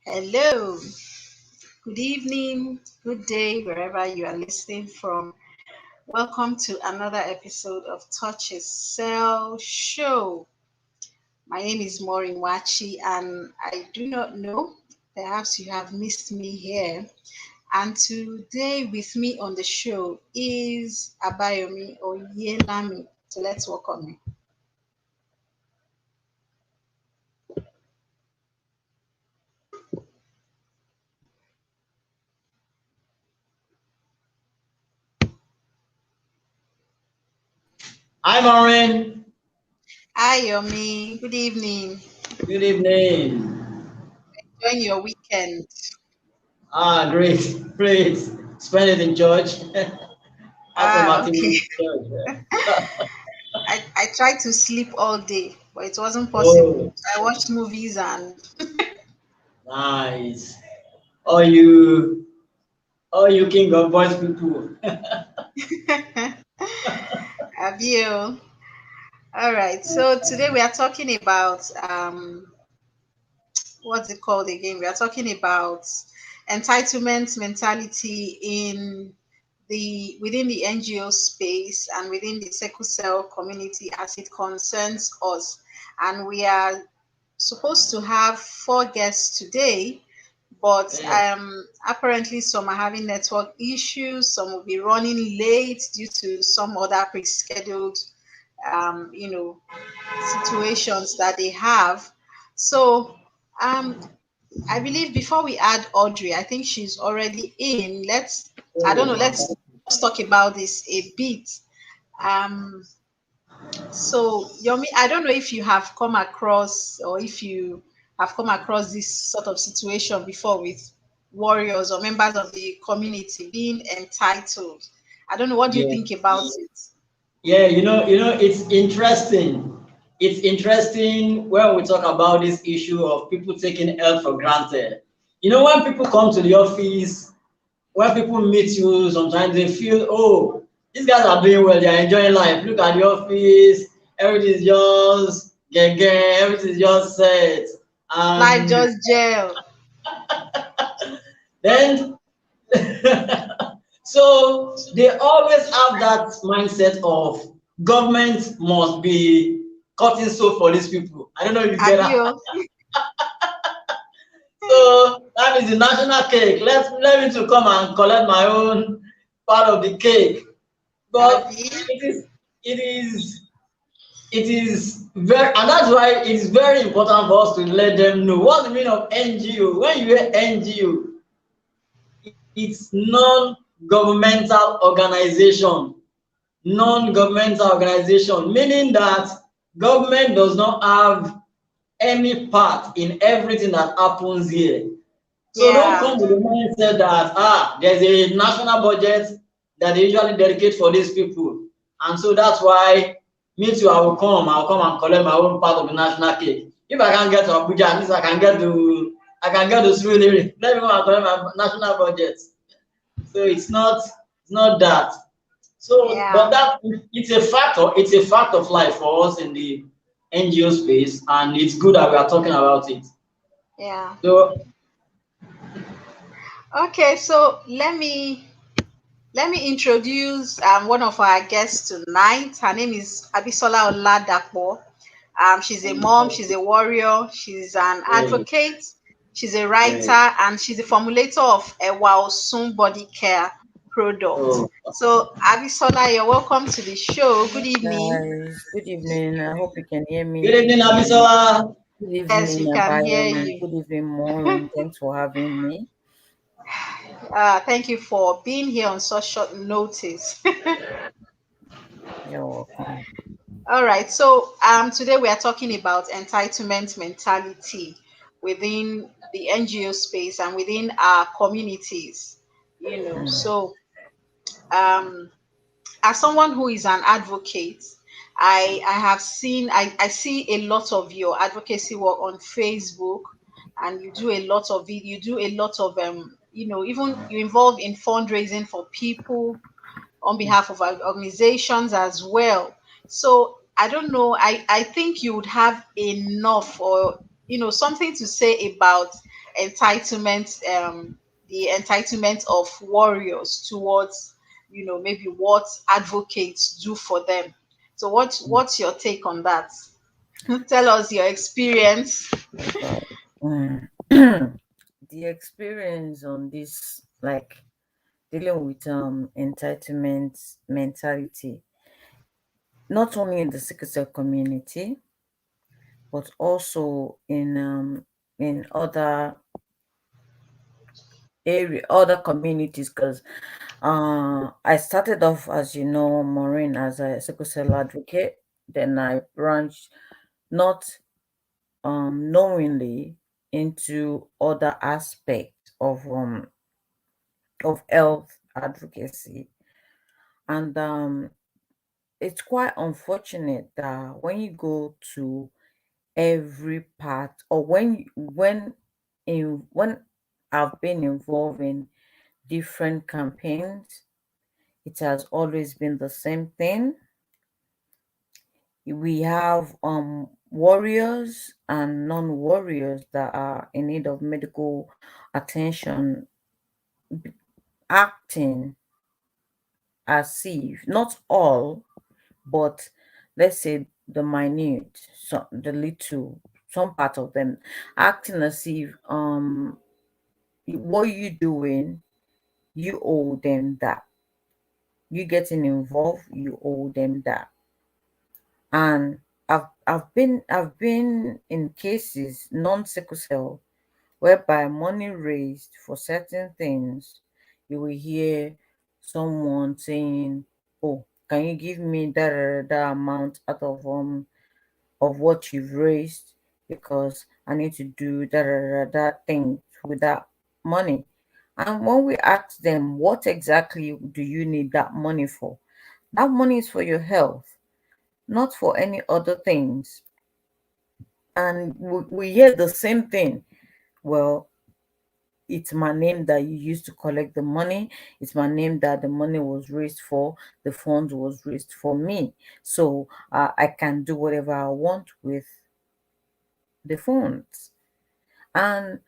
Hello, good evening, good day, wherever you are listening from. Welcome to another episode of Touch a Cell Show. My name is Maureen Wachi, and I do not know, perhaps you have missed me here. And today with me on the show is Abayomi Oyelami. So let's welcome him. Hi, Maureen. Hi, Yomi. Good evening. Good evening. Enjoying your weekend. Great, great. Spend it in church. Have some Okay. activities in church. I tried to sleep all day, but it wasn't possible. Oh, I watched movies and nice. All you, all you King of Boys people. Abio. All right. So today we are talking about what's it called again? We are talking about entitlement mentality in the within the NGO space and within the sickle cell community as it concerns us. And we are supposed to have 4 guests today, but Yes. apparently some are having network issues, some will be running late due to some other pre-scheduled um, you know situations that they have. So um, I believe before we add Audrey, I think she's already in. I don't know, Oh, let's talk about this a bit. Um, so Yomi, I don't know if you have come across or if you have come across this sort of situation before with warriors or members of the community being entitled. I don't know, what do you yeah. think about it? Yeah, it's interesting. It's interesting when we talk about this issue of people taking health for granted. When people come to the office, when people meet you, sometimes they feel, oh, these guys are doing well, they are enjoying life. Look at the office, everything is just everything is just set. Life And just gel. then so they always have that mindset of government must be cutting soap for these people. I don't know if you get that. Abio. So that is the national cake. Let me to come and collect my own part of the cake. But Abi. it is it is very, and that's why it's very important for us to let them know what's the meaning of NGO. When you hear NGO, it's non-governmental organization. Non-governmental organization, meaning that government does not have any part in everything that happens here. So don't Yeah. come with the mindset that there's a national budget that they usually dedicate for these people. And so that's why me too, I'll come and collect my own part of the national cake. If I can't get to Abuja, at least I can get to Surulere. Let me go and collect my national budget. So it's not that. So, but Yeah. that it's a factor. It's a fact of life for us in the NGO space, and it's good that we are talking about it. Yeah. So, Okay, so let me introduce one of our guests tonight. Her name is Abisola Longe. She's a mom, she's a warrior, she's an yeah, advocate, she's a yeah. writer, and she's the formulator of a Wow Soon body care product. So, So Abisola, you're welcome to the show. Good evening. Guys, good evening. I hope you can hear good me. evening, Abisola. Good Yes, evening, we can hear Abayomi. you. Good evening, Maureen. Thanks for having me. Thank you for being here on such short notice. You're welcome. All right. So today we are talking about entitlement mentality within the NGO space and within our communities. Mm, So um, as someone who is an advocate, I have seen I see a lot of your advocacy work on Facebook, and you do a lot of it. You do a lot of even you involve in fundraising for people on behalf of our organizations as well. So I don't know. I think you would have enough or something to say about entitlement, the entitlement of warriors towards maybe what advocates do for them. So what's your take on that? Tell us your experience. oh God. Mm. The experience on this, like dealing with entitlement mentality, not only in the sickle cell community, but also in other communities. Because I started off, as you know, Maureen, as a sickle cell advocate. Then I branched, not knowingly, into other aspects of health advocacy. And it's quite unfortunate that when you go to every part, or when I've been involved in different campaigns, it has always been the same thing. We have warriors and non-warriors that are in need of medical attention, acting as if, not all, but let's say the minute, the little, some part of them, acting as if what you doing, you owe them that. You getting involved, you owe them that. And I've been in cases, non sickle cell, whereby money raised for certain things, you will hear someone saying, "Oh, can you give me that amount out of what you've raised, because I need to do that thing with that money." And when we ask them, what exactly do you need that money for? That money is for your health, not for any other things. And we hear the same thing. Well, it's my name that you used to collect the money. It's my name that the money was raised for. The funds was raised for me. So I can do whatever I want with the funds. And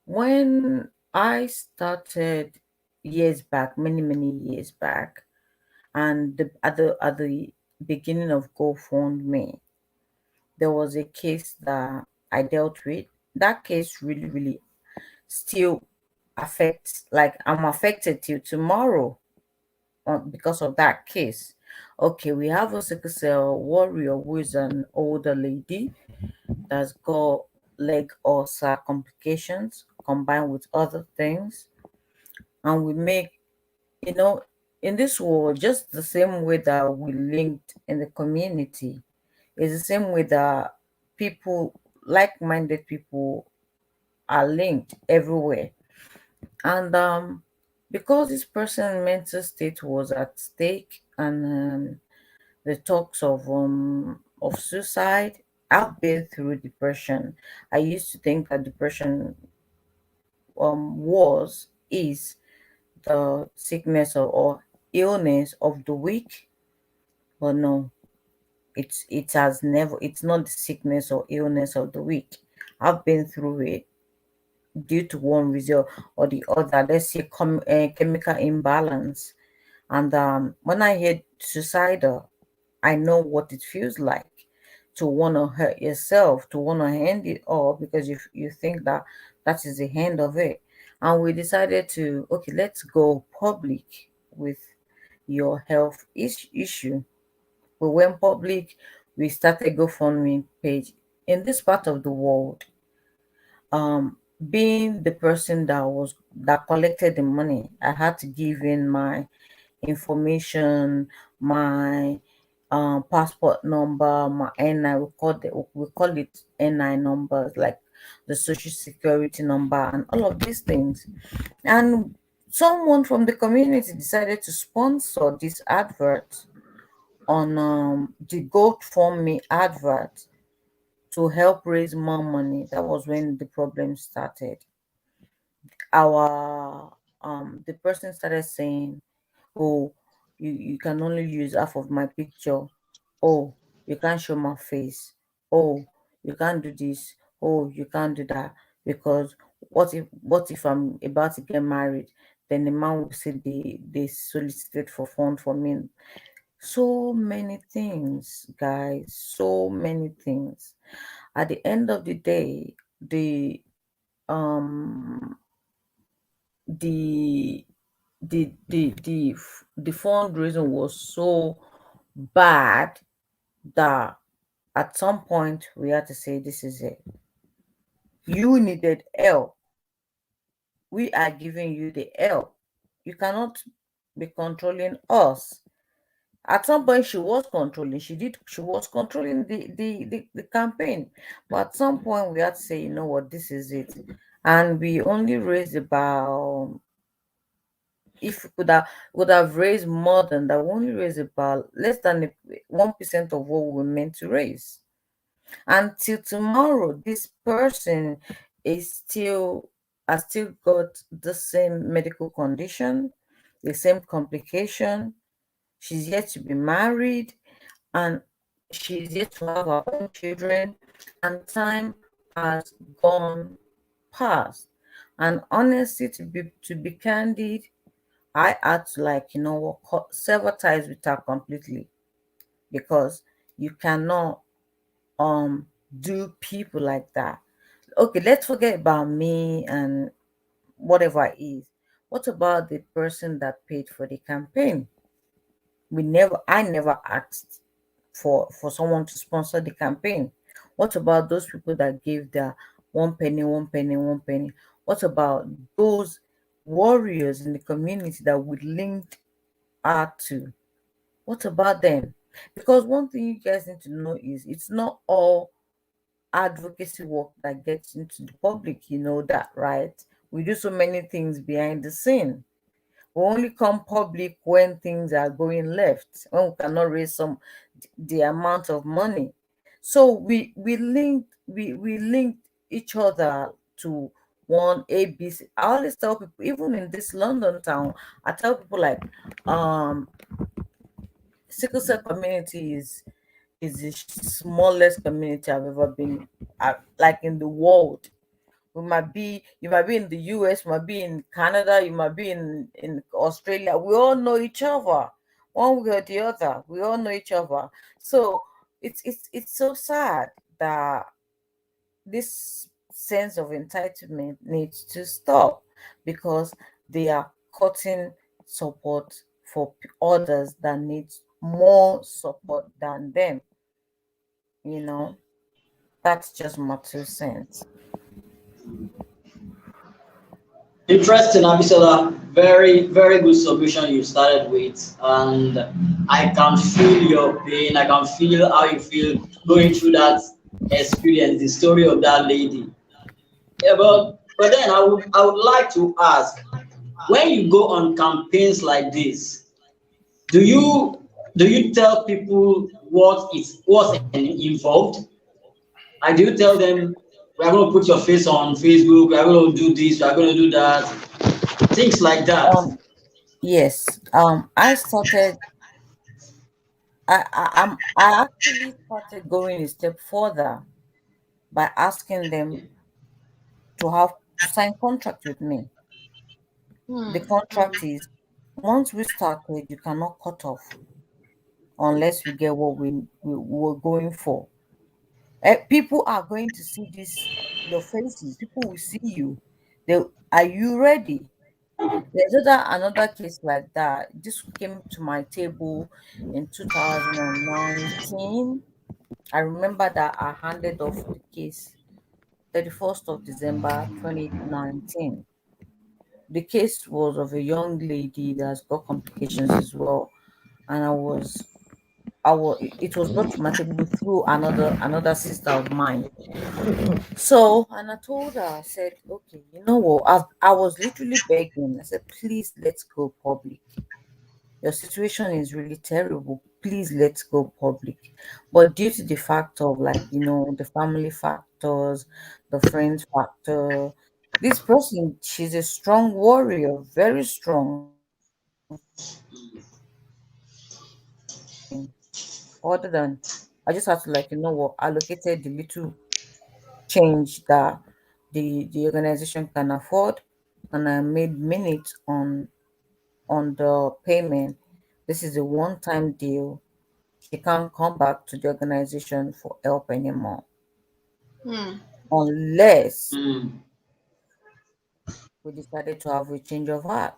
when I started years back, many years back, and at the beginning of GoFundMe, there was a case that I dealt with. That case really still affects, like, I'm affected till tomorrow because of that case. Okay, we have a sickle cell warrior who is an older lady that's got leg ulcer complications combined with other things. And we make, you know, in this world, just the same way that we linked in the community, is the same way that people, like-minded people, are linked everywhere. And because this person's mental state was at stake, and the talks of suicide, I've been through depression. I used to think that depression was is the sickness or illness of the weak, but no, it has never, it's not the sickness or illness of the weak. I've been through it due to one reason or the other. Let's say chemical imbalance. And when I hear suicidal, I know what it feels like to want to hurt yourself, to want to end it all, because you think that that is the end of it. And we decided to, okay, let's go public with your health issue. We went public. We started GoFundMe page. in this part of the world, being the person that collected the money, I had to give in my information, my passport number, my NI. We call it NI numbers, like the social security number and all of these things. And someone from the community decided to sponsor this advert on the GoFundMe advert to help raise more money. That was when the problem started. Our The person started saying, "Oh, you can only use half of my picture. Oh, you can't show my face. Oh, you can't do this. Oh, you can't do that. Because what if I'm about to get married? Then the man will say they solicited for fund for me." So many things, guys, so many things. At the end of the day, um the the fundraising was so bad that at some point we had to say, this is it. You needed help. We are giving you the help. You cannot be controlling us. At some point she was controlling. She was controlling the campaign. But at some point we had to say, you know what, this is it. And we only raised about, if we could have raised more than that, we only raised about less than 1% of what we were meant to raise. Until tomorrow, this person is still has still got the same medical condition, the same complication. She's yet to be married, and she's yet to have her own children, and time has gone past. And honestly, to be candid, I had to, like, what, sever ties with her completely, because you cannot do people like that. Okay, let's forget about me and whatever it is. What about the person that paid for the campaign? I never asked for someone to sponsor the campaign. What about those people that gave their one penny, one penny, one penny? What about those warriors in the community that we linked her to? What about them? Because one thing you guys need to know is it's not all advocacy work that gets into the public, you know that, right? We do so many things behind the scene. We only come public when things are going left, when we cannot raise the amount of money. So we linked each other to one ABC. I always tell people, even in this London town, I tell people, like, um sickle cell community is the smallest community I've ever been at, like, in the world. You might be in the US, you might be in Canada, you might be in Australia. We all know each other, one way or the other. We all know each other. So it's so sad that this sense of entitlement needs to stop, because they are cutting support for others that need more support than them. You know, that's just my 2 cents. Interesting, Abisola. Very, very good solution you started with. And I can feel your pain. I can feel how you feel going through that experience, the story of that lady. Yeah, but then I would like to ask, when you go on campaigns like this, do you tell people what's involved? Like, do you tell them we are going to put your face on Facebook, we are going to do this, we are going to do that, things like that? Um, yes. I started. I actually started going a step further by asking them to sign contract with me. The Hmm. contract is, once we started, you cannot cut off unless we get what we were going for. People are going to see this, your faces. People will see you. They Are you ready? There's another case like that. This came to my table in 2019. I remember that I handed off the case 31st of December 2019. The case was of a young lady that's got complications as well, and it was brought to my table through another sister of mine. So, and I told her, I said, okay, you know what? I was literally begging. I said, please let's go public. Your situation is really terrible. Please let's go public. But due to the fact of, like, the family factors, the friends factor, this person, she's a strong warrior, very strong. Other than, I just had to, like, allocated the little change that the organization can afford, and I made minutes on the payment. This is a one-time deal. She can't come back to the organization for help anymore Hmm. unless Mm. we decided to have a change of heart.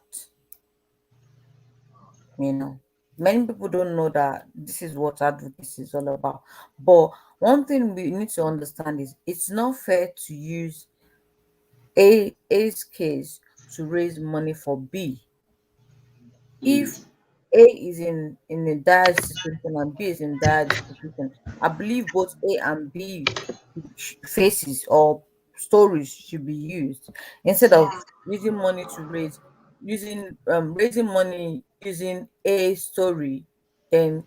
You know, many people don't know that this is what advocacy is all about. But one thing we need to understand is it's not fair to use A's case to raise money for B. If A is in a dire situation and B is in dire situation, I believe both A and B faces or stories should be used instead of Yeah. using money to raising money using A story, then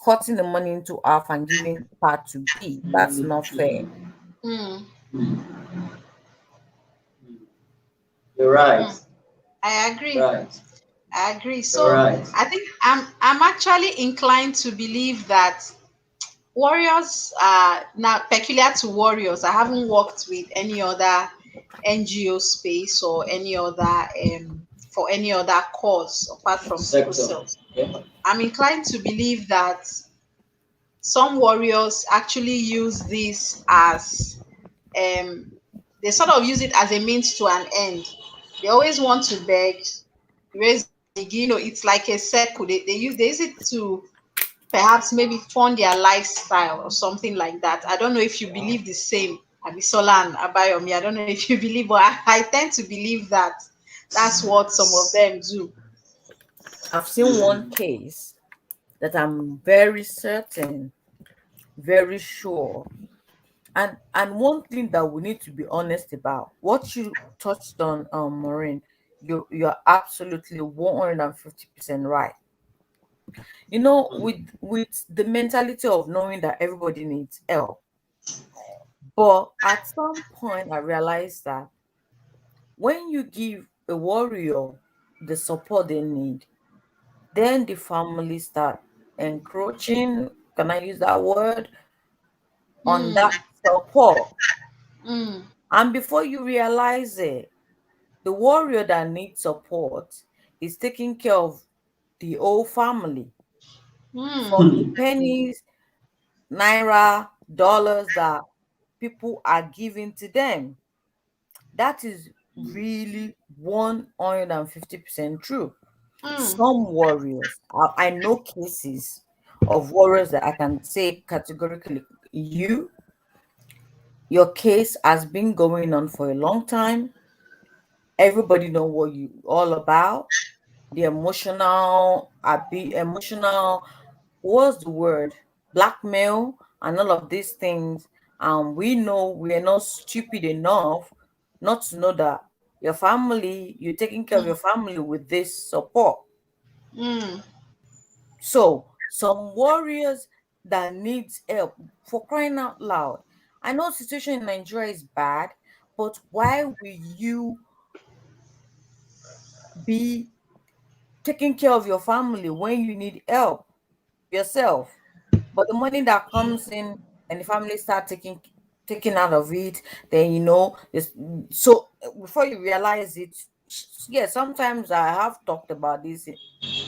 cutting the money into half and giving part to B. That's not fair. Hmm. You're Hmm. right. I agree. Right. I agree. You're So right. I think I'm actually inclined to believe that warriors are now peculiar to warriors. I haven't worked with any other NGO space or any other for any other cause apart from sickle Sector. cell. Yeah. I'm inclined to believe that some warriors actually use this as um they sort of use it as a means to an end. They always want to beg, raise money, it's like a circle. They use it to perhaps maybe fund their lifestyle or something like that. I don't know if you believe the same, Abisola and Abayomi. I don't know if you believe, but I tend to believe that that's what some of them do. I've seen one case that I'm very certain, very sure. And one thing that we need to be honest about, what you touched on, Maureen, you're absolutely 150% right. With the mentality of knowing that everybody needs help. But at some point I realized that when you give a warrior the support they need, then the family start encroaching, can I use that word, on Mm, that support. mm, And before you realize it, the warrior that needs support is taking care of the whole family, mm, from the pennies, naira, dollars that people are giving to them. That is really 150% true. mm, Some warriors, I know cases of warriors that I can say categorically, your case has been going on for a long time. Everybody know what you all about. The emotional, what's the word? Blackmail and all of these things. And we know we are not stupid enough not to know that you're taking care of your family with this support. mm, So some warriors that needs help, for crying out loud. I know situation in Nigeria is bad, but why will you be taking care of your family when you need help yourself? But the money that comes in and the family start taking out of it, then so before you realize it, yeah, sometimes I have talked about this,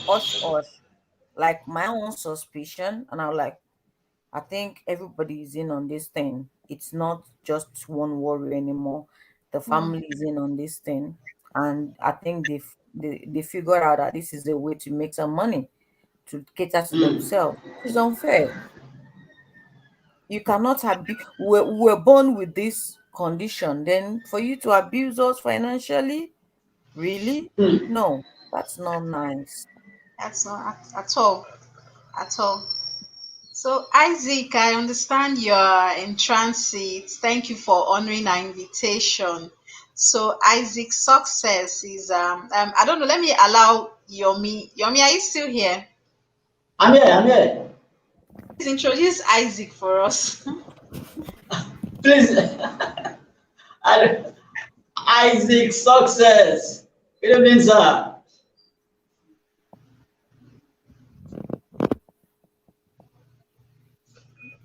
hush hush, like my own suspicion, and I'm like, I think everybody is in on this thing. It's not just one warrior anymore. The mm, family is in on this thing, and I think they figured out that this is a way to make some money to cater to themselves, which is unfair. You cannot abuse. We're born with this condition. Then for you to abuse us financially, really? Hmm. No, that's not nice. That's not at all. At all. So, Isaac, I understand you're in transit. Thank you for honoring our invitation. So, Isaac's success is I don't know. Let me allow Yomi. Yomi, are you still here? I'm here. I'm here. Please introduce Isaac for us. Please, I- Isaac success. Good evening, sir.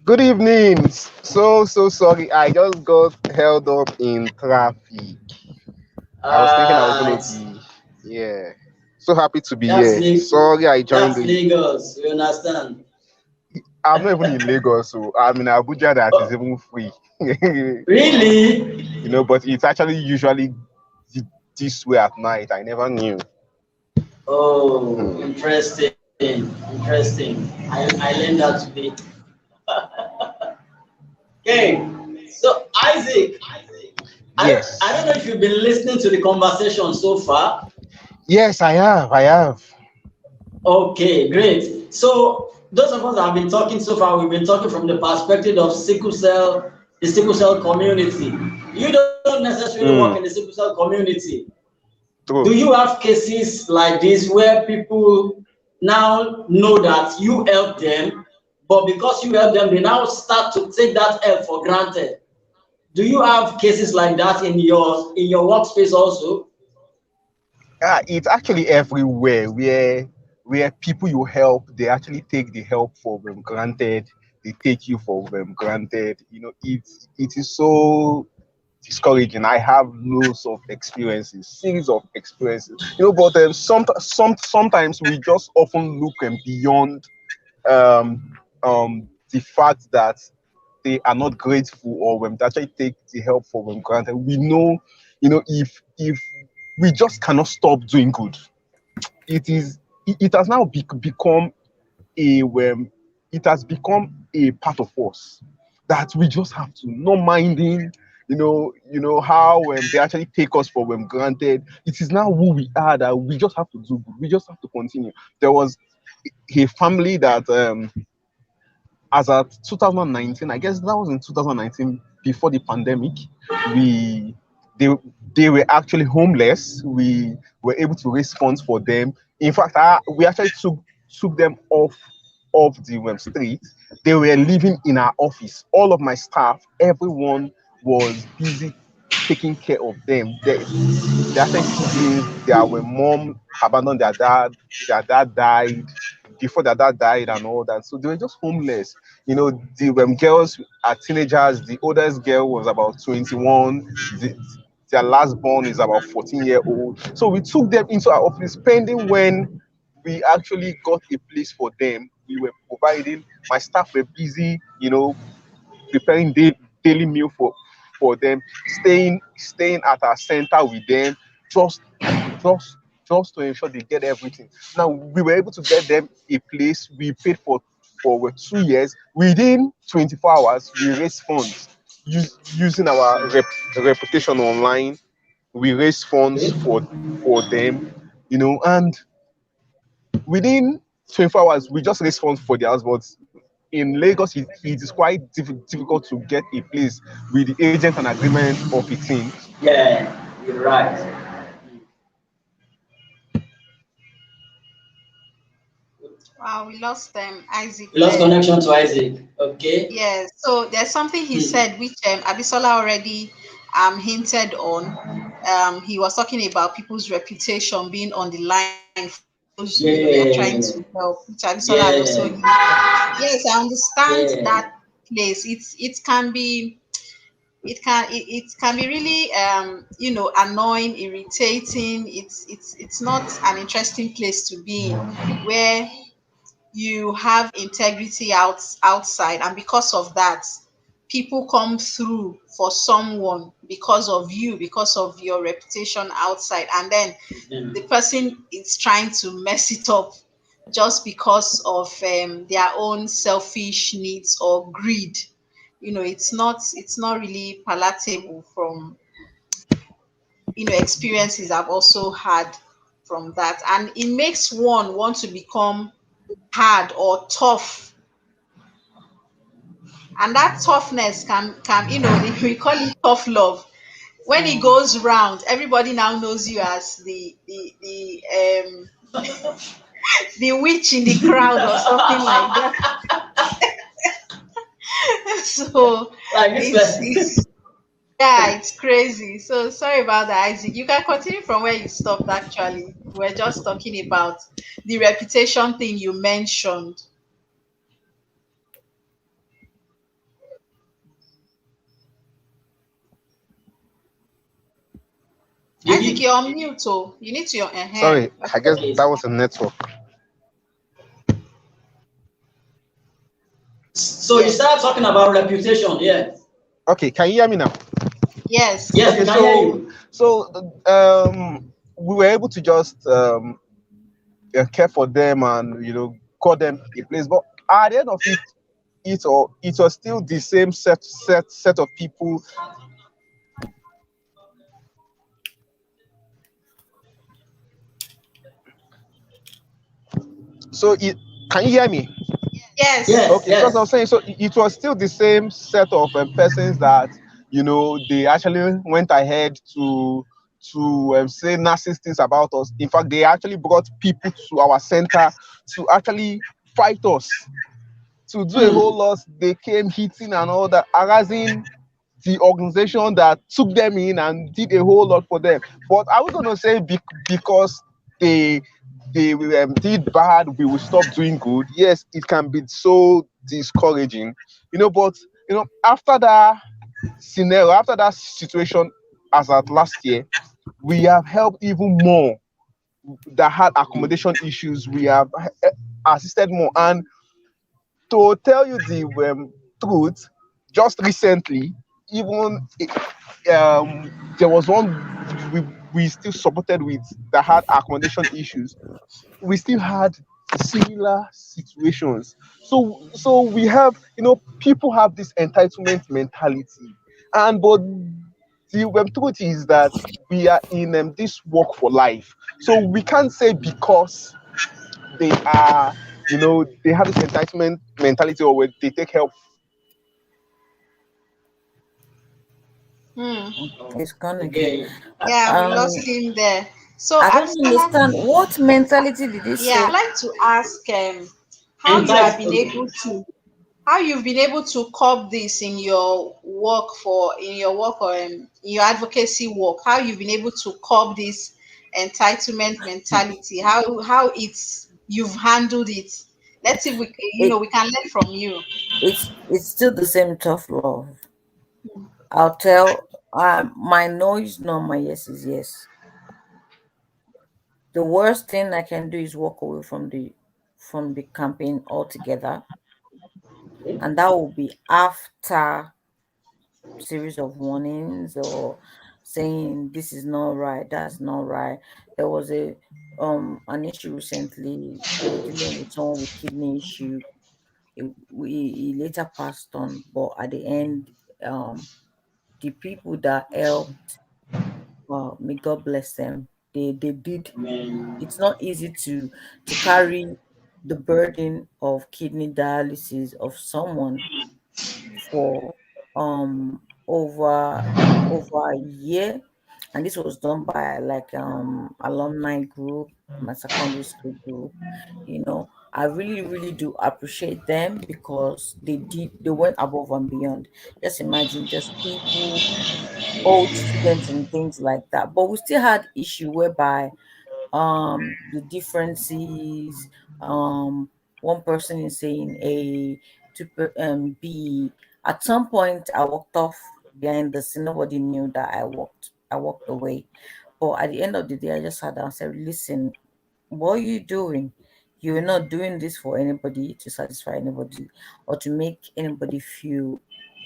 Good evening. So sorry. I just got held up in traffic. I was thinking I was gonna It's, be, yeah. So happy to be that's here. Le- Sorry I joined that's late. Lagos. You understand? I'm not even in Lagos, so I'm in Abuja that is Oh, even free. really? But it's actually usually this way at night. I never knew. Oh, Hmm. interesting. Interesting. I learned that today. Okay. So, Isaac, I don't know Yes. if you've been listening to the conversation so far. Yes, I have. I have. Okay, great. So those of us that have been talking so far, we've been talking from the perspective of sickle cell, the sickle cell community. You don't necessarily work in the Hmm. sickle cell community. Do True. you have cases like this where people now know that you help them, but because you help them, they now start to take that help for granted? Do you have cases like that in your workspace also? It's actually everywhere where people you help, they actually take the help for granted. They take you for granted. It is so discouraging. I have loads of experiences, series of experiences. But sometimes we just often look beyond um the fact that they are not grateful, or when they actually take the help for granted. We know, if we just cannot stop doing good, it has now become a it has become a part of us that we just have to, not minding, how they actually take us for granted. It is now who we are, that we just have to do good. We just have to continue. There was a family that, as at 2019, I guess that was in 2019, before the pandemic, we they they were actually homeless. We were able to raise funds for them. In fact, we actually took them off the street. They were living in our office. All of my staff, everyone was busy taking care of them. They actually siblings. Their mom abandoned their dad. Their dad died before their dad died and all that. So they were just homeless. The girls are teenagers. The oldest girl was about 21. Their last born is about 14-year-old. So we took them into our office, pending when we actually got a place for them. We were providing. My staff were busy, preparing daily meal for them, staying at our center with them, just just just to ensure they get everything. Now we were able to get them a place. We paid for 2 years. Within 24 hours, we raised funds using our reputation online. We raised funds Okay. for them, and within 24 hours, we just raised funds for the house. But in Lagos, it is quite difficult to get a place with the agent and agreement of a team. Yeah, you're right. Wow, we lost Isaac We lost there. connection to Isaac. Okay. Yes, so there's something he Hmm. said which Abisola already hinted on. He was talking about people's reputation being on the line for those they are trying to Yeah. help, which Abisola had also Yeah. hinted. Yes, I understand that Yeah. place. It can be it can be really annoying, irritating. It's not an interesting place to be in, where you have integrity outside, and because of that people come through for someone because of you, because of your reputation outside, and then the Hmm. person is trying to mess it up just because of their own selfish needs or greed. it's not really palatable from experiences I've also had from that, and it makes one want to become hard or tough, and that toughness can we call it tough love. When it Mm. goes round, everybody now knows you as the witch in the crowd or something like that. So Like this it's person. yeah, it's crazy. So sorry about that, Isaac. You can continue from where you stopped. Actually, we're just talking about the reputation thing you mentioned. Did Isaac, you? you're on mute. Oh, you need to your Sorry, I guess Okay. that was a network. So you Yes, started talking about reputation, yeah. Okay, can you hear me now? yes. Yes, Okay, we can hear so you. we were able to just care for them and call them a place, but at the end of it, it was still the same set of people. So it can you hear me? Yes. Yes, Okay, because I'm yes. saying, so it was still the same set of persons that they actually went ahead to say nasty things about us. In fact, they actually brought people to our center to actually fight us, to do a whole Hmm. lot. They came hitting and all that, harassing the organization that took them in and did a whole lot for them. But are we going to say because they did bad, we will stop doing good? Yes, it can be so discouraging, But after that scenario, after that situation, as at last year, we have helped even more that had accommodation issues. We have assisted more, and to tell you the truth, just recently, even there was one we still supported with that had accommodation issues. We still had similar situations. So we have, people have this entitlement mentality, and but the truth is that we are in this work for life. So we can't say because they are, they have this entitlement mentality, or where they take help. Hmm. It's gone again. Okay. Yeah, we lost Um, him there. So, I don't Abisola, understand what mentality did you yeah, I'd say? like to ask how you have been Entitled. able to how you've been able to curb this in your work or in your advocacy work. How you've been able to curb this entitlement mentality. How it's you've handled it. Let's see if It we can learn from you. it's still the same tough love. I'll tell my no is no, my yes is yes. The worst thing I can do is walk away from the campaign altogether, and that will be after series of warnings or saying this is not right, that's not right. There was an issue recently. They were dealing with someone with kidney issue. He later passed on, but at the end, the people that helped, may God bless them. They did. Amen. It's not easy to carry the burden of kidney dialysis of someone for over a year, and this was done by like alumni group, my secondary school group. I really really do appreciate them because they went above and beyond. Just imagine, just people, old students and things like that, but we still had issue whereby the differences, one person is saying A, B. At some point I walked off behind the scene. Nobody knew that I walked away. But at the end of the day, I just sat down and said, listen, what are you doing? You're not doing this for anybody, to satisfy anybody, or to make anybody feel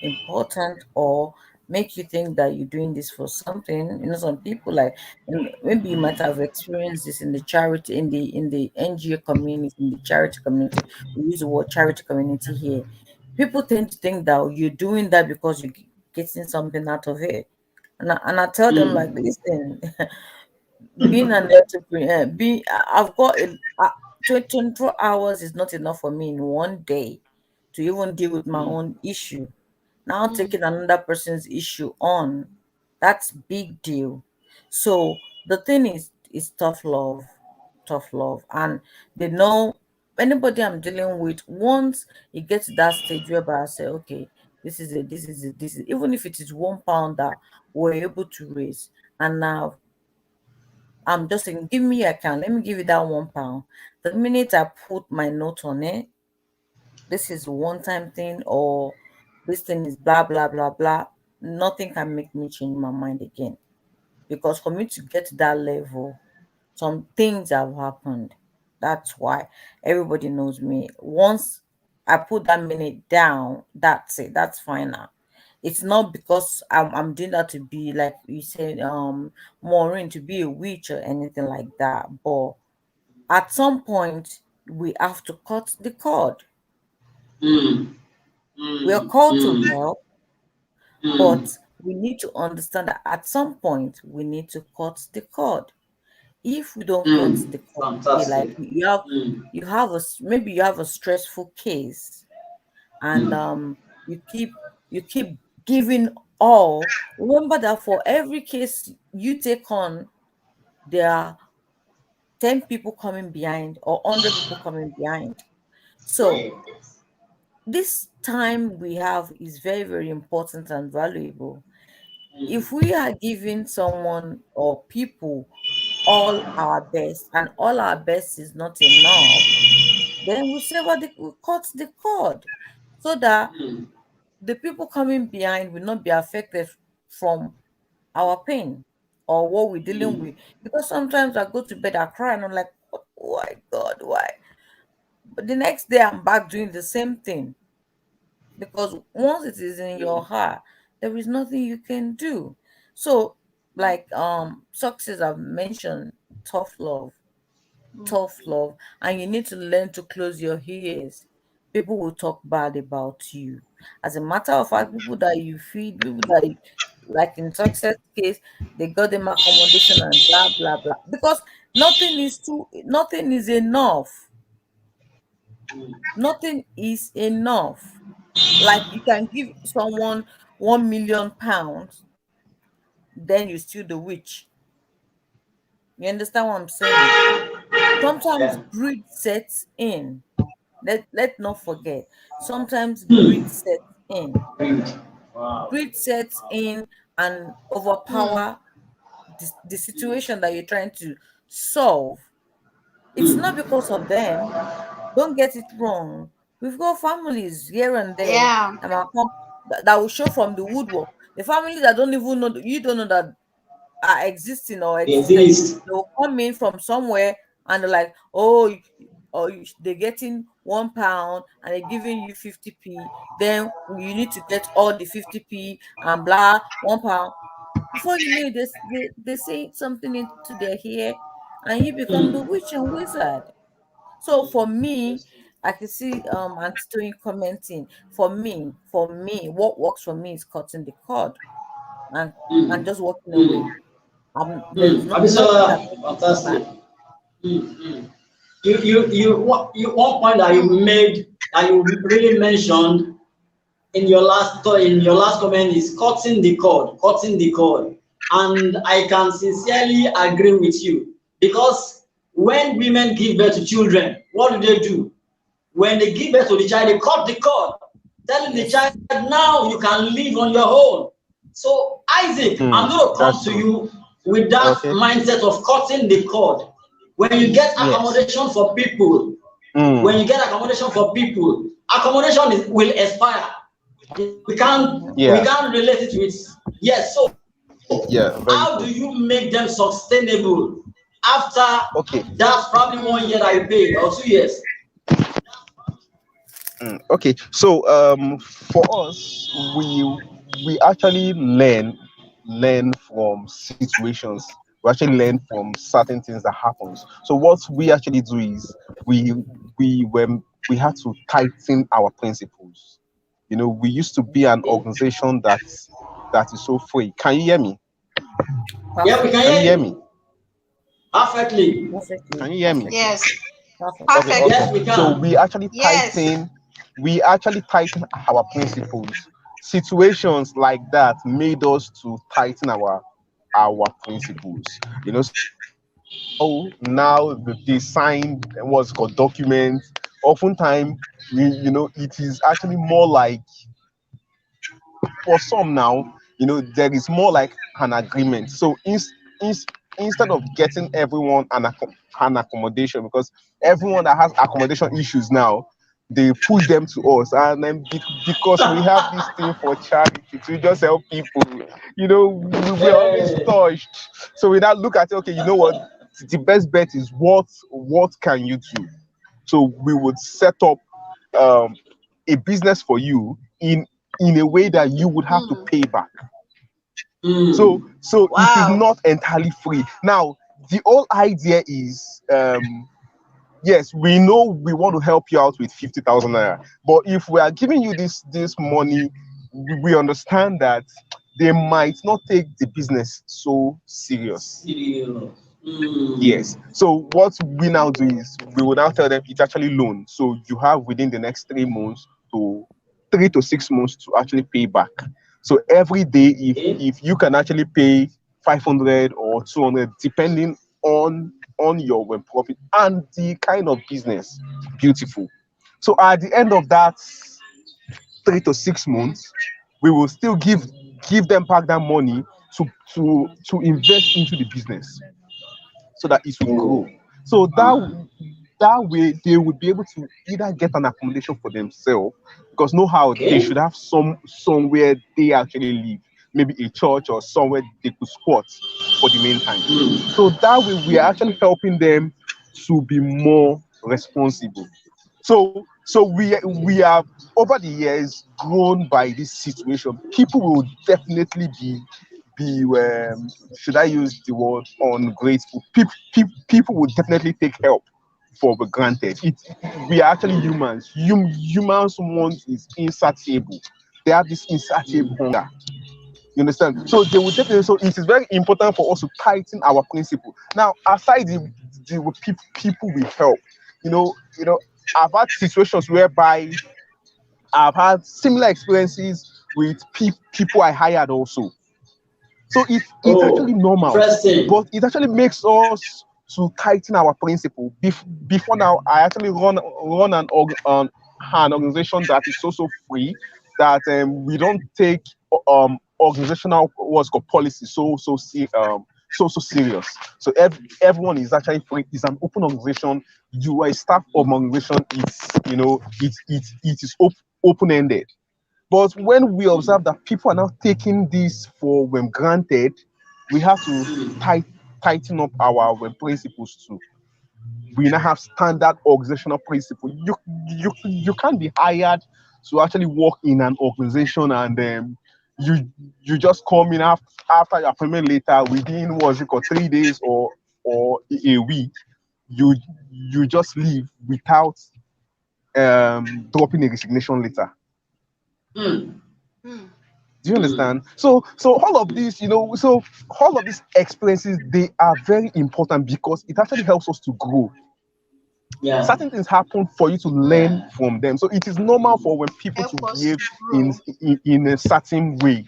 important, or make you think that you're doing this for something. Some people, like, and maybe you might have experienced this in the charity, in the NGO community, in the charity community. We use the word charity community here. People tend to think that you're doing that because you're getting something out of it. And I tell them like, Mm. listen, being an entrepreneur, I've got 24 hours is not enough for me in one day to even deal with my Mm. own issue. Now taking another person's issue on, that's big deal. So the thing is tough love, tough love. And they know anybody I'm dealing with, once it gets to that stage whereby I say, okay, this is it, this is it, this is, even if it is 1 pound that we're able to raise, and now I'm just saying, give me your account, let me give you that 1 pound. The minute I put my note on it, this is a one-time thing, or this thing is blah blah blah blah, nothing can make me change my mind again. Because for me to get to that level, some things have happened. That's why everybody knows me. Once I put that minute down, that's it. That's fine now. It's not because I'm doing that to be, like you said, Maureen, to be a witch or anything like that. But at some point, we have to cut the cord. Mm. We are Mm. called to Mm. help, Mm. but we need to understand that at some point we need to cut the cord. If we don't cut Mm. the cord, like Fantastic. you have, Mm. maybe you have a stressful case, and Mm. you keep giving all. Remember that for every case you take on, there are 10 people coming behind or 100 people coming behind. So this time we have is very, very important and valuable. Mm. If we are giving someone or people all our best, and all our best is not enough, then we cut the cord, so that Mm. the people coming behind will not be affected from our pain or what we're dealing Mm. with. Because sometimes I go to bed, I cry, and I'm like, why, God, why? But the next day I'm back doing the same thing. Because once it is in your Mm. heart, there is nothing you can do. So, like success I've mentioned, tough love, tough love, and you need to learn to close your ears. People will talk bad about you. As a matter of fact, people that you feed, people that like in success case, they got them accommodation and blah blah blah. Because nothing is enough. Mm. Nothing is enough. Like you can give someone 1 million pounds, then you still the witch. You understand what I'm saying? Sometimes Yeah. greed sets in. Let not forget. Sometimes greed Mm. sets in. Great. Wow. Greed sets in and overpower the situation that you're trying to solve. It's not Mm. because of them. Don't get it wrong. We've got families here and there Yeah. that that will show from the woodwork. The families that don't even know, you don't know that are existing or Yes, existed. it They'll come in from somewhere and they're like, oh, they're getting 1 pound and they're giving you 50p. Then you need to get all the 50p and blah, 1 pound. Before you know it, they say something into their ear, and you become the Mm. witch and wizard. So for me, I can see Auntie Toyin commenting. For me, what works for me is cutting the cord and Mm. just walking away. Mm. There is Mm. nothing that Abisola, makes me come back. fantastic. Mm. Mm. One point that you made, that you really mentioned in your last comment, is cutting the cord, and I can sincerely agree with you, because when women give birth to children, what do? When they give birth to the child, they cut the cord, telling the child, Yes. now you can live on your own. So Isaac, I'm going to come That's to true. you with that Okay. mindset of cutting the cord. When you get Yes. accommodation for people, Mm. when you get accommodation for people, accommodation will expire. Mhm. We Yeah. can't relate it with, yes. So Yeah. how Very do true. you make them sustainable after Okay. that probably 1 year that you paid, or 2 years? Okay. So for us, we actually learn from situations. We actually learn from certain things that happens. So what we actually do is we we when we have to tighten our principles. We used to be an Okay. organization that is so free. Can you hear me? Yeah, we Perfect. can Can you hear hear you me? perfectly. Can Perfectly. you hear me? Perfectly. Yes. Perfect. Okay, Perfect. Yes, awesome. we So can. Yes. we actually tighten our principles. Situations like that made us to tighten our principles. So now they signed what's called documents. Oftentimes, it is actually more like, for some now, there is more like an agreement. So instead of getting everyone an accommodation, because everyone that has accommodation issues now, they push them to us, and then because we have this thing for charity to just help people, we're always Hey. touched. So we now look at it, okay, you know what? The best bet is what can you do? So we would set up um, a business for you in a way that you would have to Hmm. pay back. So Mm. so it is Wow. not entirely free. Now, the whole idea is, yes, we know we want to help you out with 50,000 naira, but if we are giving you this money, we understand that they might not take the business so serious. Serious. Yes. Mm. So what we now do is we will now tell them it's actually loan. So you have within the next 3 months to 3 to 6 months to actually pay back. So every day, Okay. if you can actually pay 500 or 200, depending on your profit and the kind of business, beautiful. So at the end of that 3 to 6 months, we will still give them back that money to invest into the business so that it will grow. Oh. So that way they would be able to either get an accommodation for themselves, because know how they Okay. should have somewhere they actually live, maybe a church or somewhere they could squat for the meantime. Mm. So that way we are actually helping them to be more responsible. So we have over the years grown by this situation. People will definitely be should I use the word ungrateful? People will definitely take help for granted. We are actually humans. Humans want is insatiable. They have this insatiable Mm. hunger. You understand? So they will definitely. So it is very important for us to tighten our principle. Now, aside the people we help, I've had situations whereby I've had similar experiences with people I hired also. So it's Oh, actually normal, interesting. but it actually makes us to tighten our principle. Before now, I actually run an organization that is so free that we don't take organizational what's called policy so serious. So everyone is actually free. It's an open organization. You are a staff of an organization. It is open ended. But when we Mm. observe that people are now taking this for granted, we have to Mm. tight, tighten up our principles too. We now have standard organizational principle. You can't be hired to actually work in an organization and you just come in after your appointment later within what's it called 3 days or a week. You you just leave without dropping a resignation letter. Mm. Hmm. Do you Mm. understand? So all of these, so all of these experiences, they are very important because it actually helps us to grow. Yeah. Certain things happen for you to learn Yeah. from them. So it is normal for when people to Help us behave to in grow. in a certain way.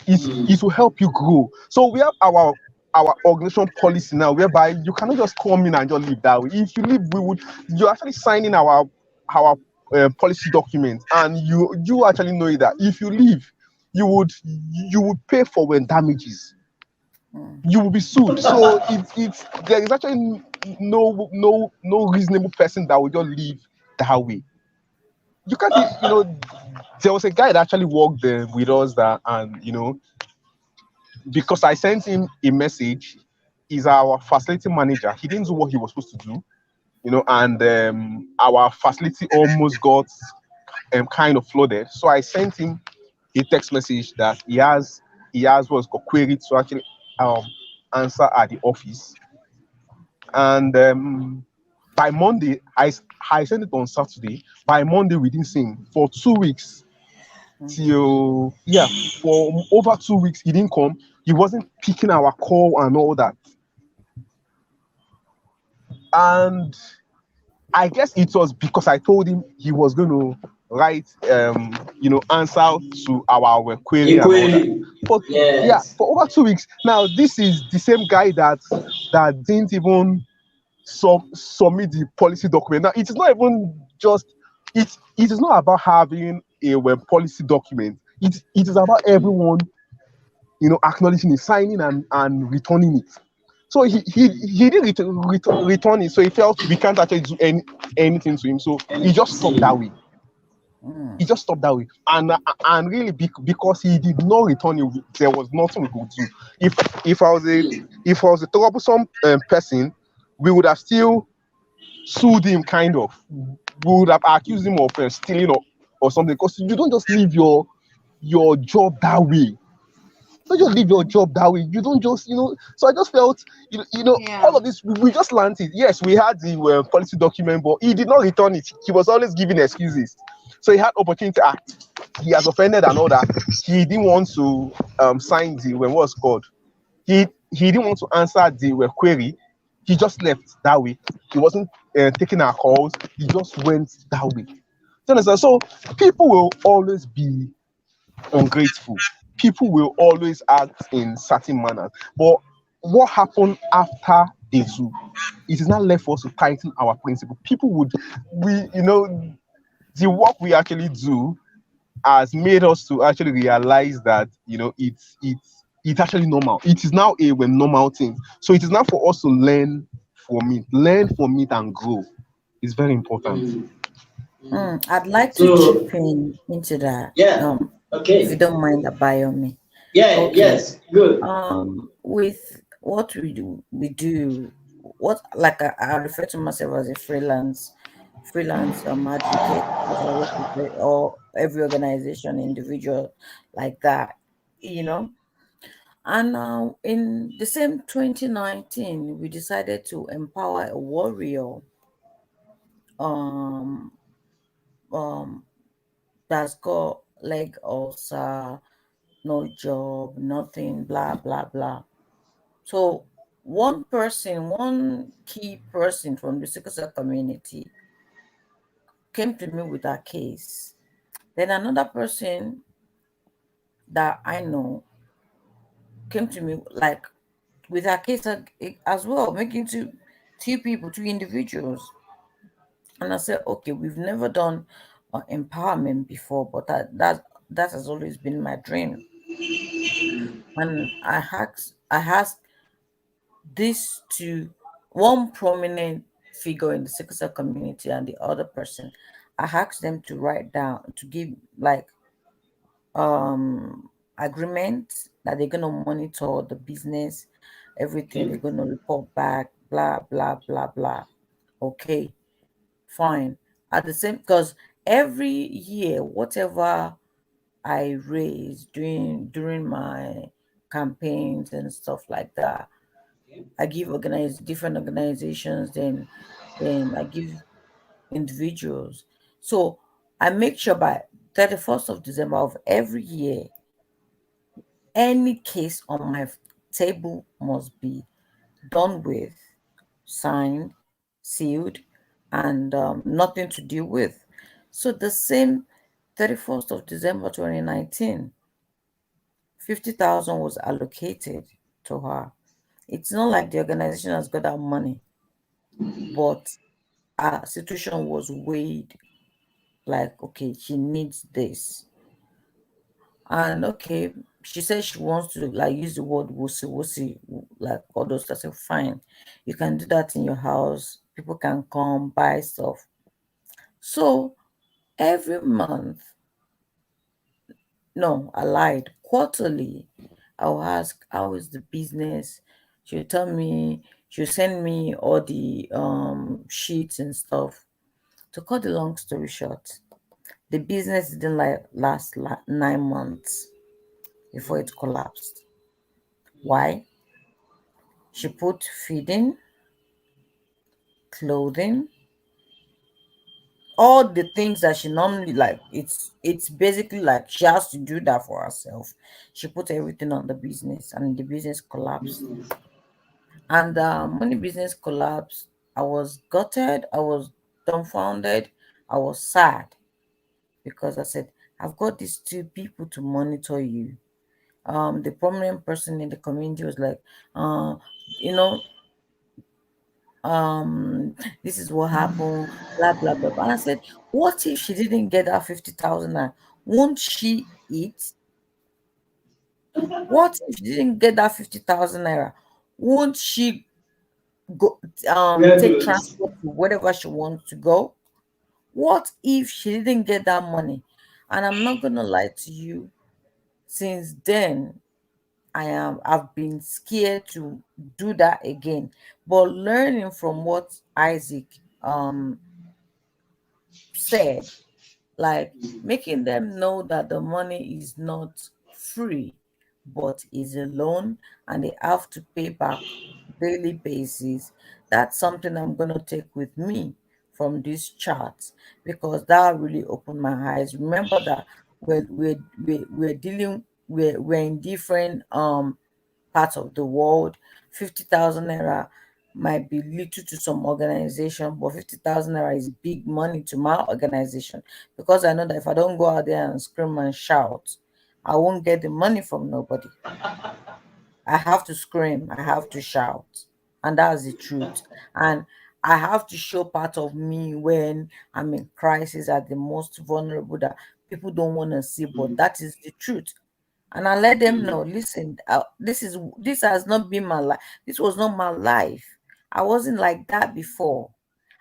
It Mm. will help you grow. So we have our organization policy now, whereby you cannot just come in and just leave that way. If you leave, you're actually signing our policy document, and you actually know that if you leave, you would pay for when damages. Mm. You will be sued. So it's there is actually no reasonable person that will just leave that way. You can't, there was a guy that actually worked there with us that, and because I sent him a message. He's our facility manager. He didn't do what he was supposed to do, and our facility almost got kind of flooded. So I sent him a text message that he has what's called query to actually answer at the office. And by Monday, I sent it on Saturday. By Monday, we didn't see him for 2 weeks. till yeah, for over 2 weeks he didn't come. He wasn't picking our call and all that. And I guess it was because I told him he was going to write, answer to our query and all that. Equally. But yeah, Yes. for over 2 weeks now, this is the same guy that didn't even submit the policy document. Now, it is not even just it is not about having a policy document. It is about everyone, acknowledging it, signing and returning it. So he didn't return it. So he felt we can't actually do anything to him. So he just Anything. stopped that way. Mm. He just stopped that way. And really because he did not return it, there was nothing we could do. If I was a if I was a troublesome person, we would have still sued him, kind of. We would have accused him of stealing or something. Because you don't just leave your job that way. Don't just leave your job that way. You don't just, So I just felt, Yeah. all of this, we just learned it. Yes, we had the policy document, but he did not return it. He was always giving excuses. So he had opportunity. He has offended and all that. He didn't want to sign the when what's called. He didn't want to answer the query. He just left that way. He wasn't taking our calls. He just went that way. You understand? So people will always be ungrateful. People will always act in certain manners. But what happened after day two? It is not left for us to tighten our principle. People would, the work we actually do has made us to actually realize that it's actually normal. It is now a normal thing. So it is now for us to learn from it and grow. It's very important. Mm. I'd like to chip So into that. yeah. If you Okay. don't mind, me. Yeah. Okay. Yes. Good. With what we do, what like I refer to myself as a freelance advocate because I work with or every organization, individual like that, you know. And in the same 2019, we decided to empower a warrior um um that's got leg ulcer, no job, nothing, blah blah blah. So one key person from the sickle cell community came to me with a case. Then another person that I know came to me like with a case as well, making two people, two individuals. And I said, okay, we've never done empowerment before, but that has always been my dream. And I asked these two, one prominent figure in the sickle cell community and the other person, I asked them to write down to give like agreement that they're gonna monitor the business, everything, they're Okay. gonna report back, blah blah blah blah. Okay, fine. At the same because every year, whatever I raise during my campaigns and stuff like that, I give different organizations, then I give individuals. So I make sure by 31st of December of every year, any case on my table must be done with, signed, sealed, and nothing to deal with. So the same 31st of December 2019, 50,000 was allocated to her. It's not like the organization has got that money, but our situation was weighed like, okay, she needs this. And okay, she says she wants to like use the word wussy, like all those stuff. I said, fine, you can do that in your house. People can come buy stuff. So every month, no, I lied, quarterly, I'll ask, how is the business? She'll tell me, she'll send me all the sheets and stuff. To cut the long story short, the business didn't last 9 months before it collapsed. Why? She put feeding, clothing, all the things that she normally like, it's basically like she has to do that for herself. She put everything on the business, and the business collapsed. And when the business collapsed, I was gutted, I was dumbfounded, I was sad, because I said, I've got these two people to monitor you. The prominent person in the community was like, uh, you know, this is what happened, blah blah blah, blah. And I said, what if she didn't get that 50,000 naira? Won't she eat? What if she didn't get that 50,000 naira? Won't she go Wear take clothes. transport to wherever she wants to go? What if she didn't get that money? And I'm not gonna lie to you, since then I've been scared to do that again. But learning from what Isaac said, like making them know that the money is not free but is a loan, and they have to pay back daily basis. That's something I'm going to take with me from this chart, because that really opened my eyes. Remember that we're dealing, we're in different parts of the world. 50,000 naira might be little to some organization, but 50,000 naira is big money to my organization, because I know that if I don't go out there and scream and shout, I won't get the money from nobody. I have to scream, I have to shout, and that's the truth. And I have to show part of me when I'm in crisis, at the most vulnerable, that people don't want to see, but that is the truth. And I let them know, listen, this has not been my life. This was not my life. I wasn't like that before.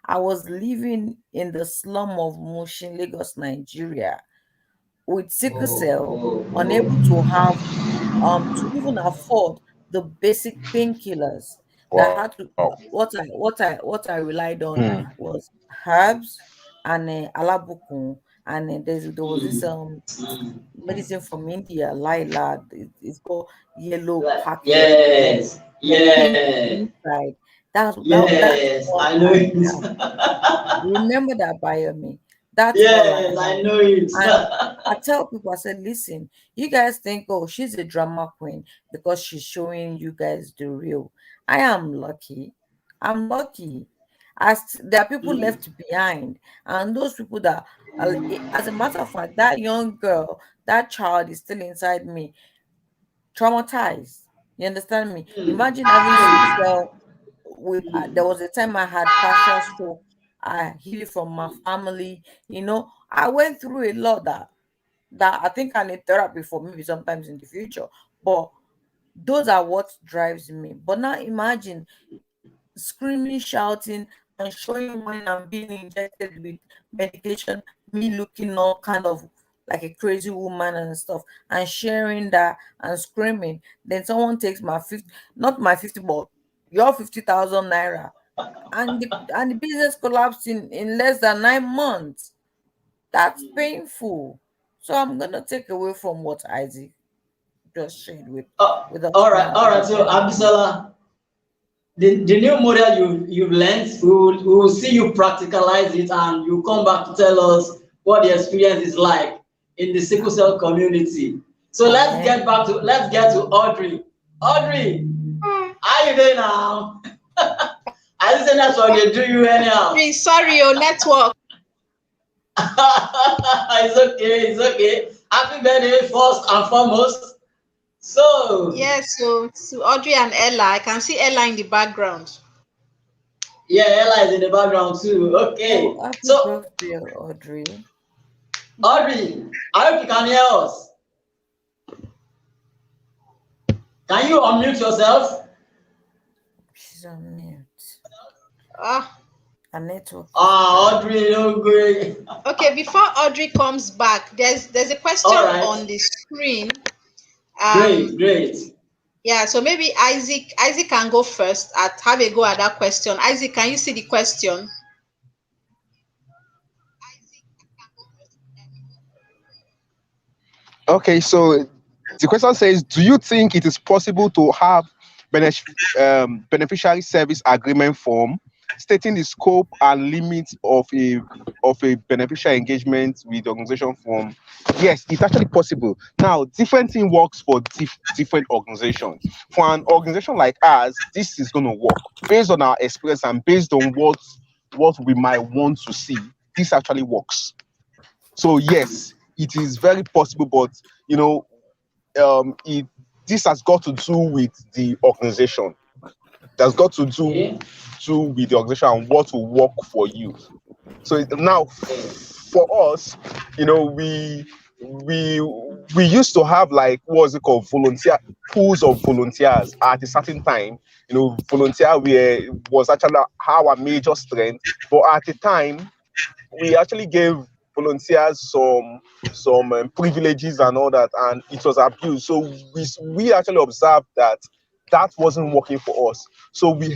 I was living in the slum of Mushin, Lagos, Nigeria, with sickle Oh, cell, oh, unable to oh. have to even afford the basic painkillers. That Wow. had to, what I relied on Hmm. was herbs and alabukun, and there was this Mm, mm. medicine from India, lilac. It's called yellow packet. Yes, The pink yes, inside. That's yes, all I know I it. have. Remember that, by me. That's all I Yes, have. I know it. And I tell people, I said, listen, you guys think, oh, she's a drama queen because she's showing you guys the real. I am lucky. I'm lucky. As there are people Mm. left behind, and those people that, as a matter of fact, that young girl, that child is still inside me, traumatized. You understand me? Mm. Imagine having sickle cell. With there was a time I had partial stroke. I healed it from my family. I went through a lot, that I think I need therapy for, maybe sometimes in the future. But those are what drives me. But now imagine screaming, shouting, and showing when I'm being injected with medication, me looking all kind of like a crazy woman and stuff, and sharing that and screaming. Then someone takes my 50, not my 50, but your 50,000 naira, and the business collapsed in less than 9 months. That's painful. So I'm gonna take away from what Isaac just shared with us All right, now. all right. So Abisola, the new model you've learned, we will see you practicalize it, and you come back to tell us what the experience is like in the sickle cell community. So Amen. let's get to Audrey. Audrey, how you doing now? I just say that's what they do you anyhow. Sorry, your network. It's okay, it's okay. Happy birthday first and foremost. So Yes, so to Audrey and Ella, I can see Ella in the background. yeah, Ella is in the background too. Oh, Okay. happy So birthday, Audrey. Audrey, I hope you can hear us. Can you unmute yourself? She's on mute. Ah, Her network is Ah, bad. Audrey, no great. okay. Before Audrey comes back, there's a All question right, on the screen. great, Um, great. yeah. So maybe Isaac can go first. At have a go at that question. Isaac, can you see the question? Okay, so the question says, do you think it is possible to have beneficiary service agreement form stating the scope and limits of a beneficial engagement with the organization from, yes, it's actually possible. Now, different thing works for different organizations. For an organization like ours, this is going to work based on our experience and based on what we might want to see. This actually works. So yes, it is very possible, but you know, it this has got to do with the organization. That's got to Okay. do with the organization and what will work for you. So now, Okay. for us, you know, we we used to have like what's it called, volunteer pools of volunteers at a certain time. You know, volunteer was actually our major strength, but at the time we actually gave volunteers some privileges and all that, and it was abused. So we actually observed that that wasn't working for us. So we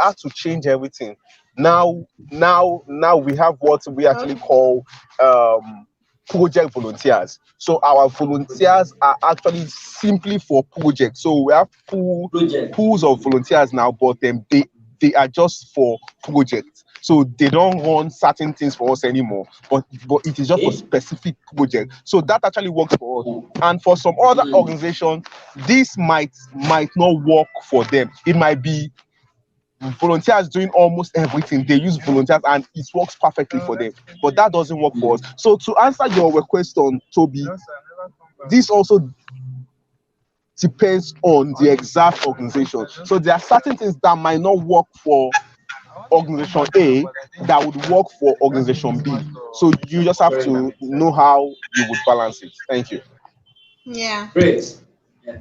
had to change everything. Now we have what we actually Okay. call project volunteers. So our volunteers are actually simply for projects. So we have Project. pools of volunteers now, but they are just for projects. So they don't run certain things for us anymore, but it is just for Okay. specific project. So that actually works for us. Mm. And for some other Mm. organization, this might not work for them. It might be volunteers doing almost everything. They use volunteers and it works perfectly for them. But that doesn't work for us. Mm. So to answer your question, Toby, this also depends on the exact organization. So there are certain things that might not work for organization A that would work for organization B. So you just have Very to nice. know how you would balance it. Thank you. Yeah. Great. Yeah.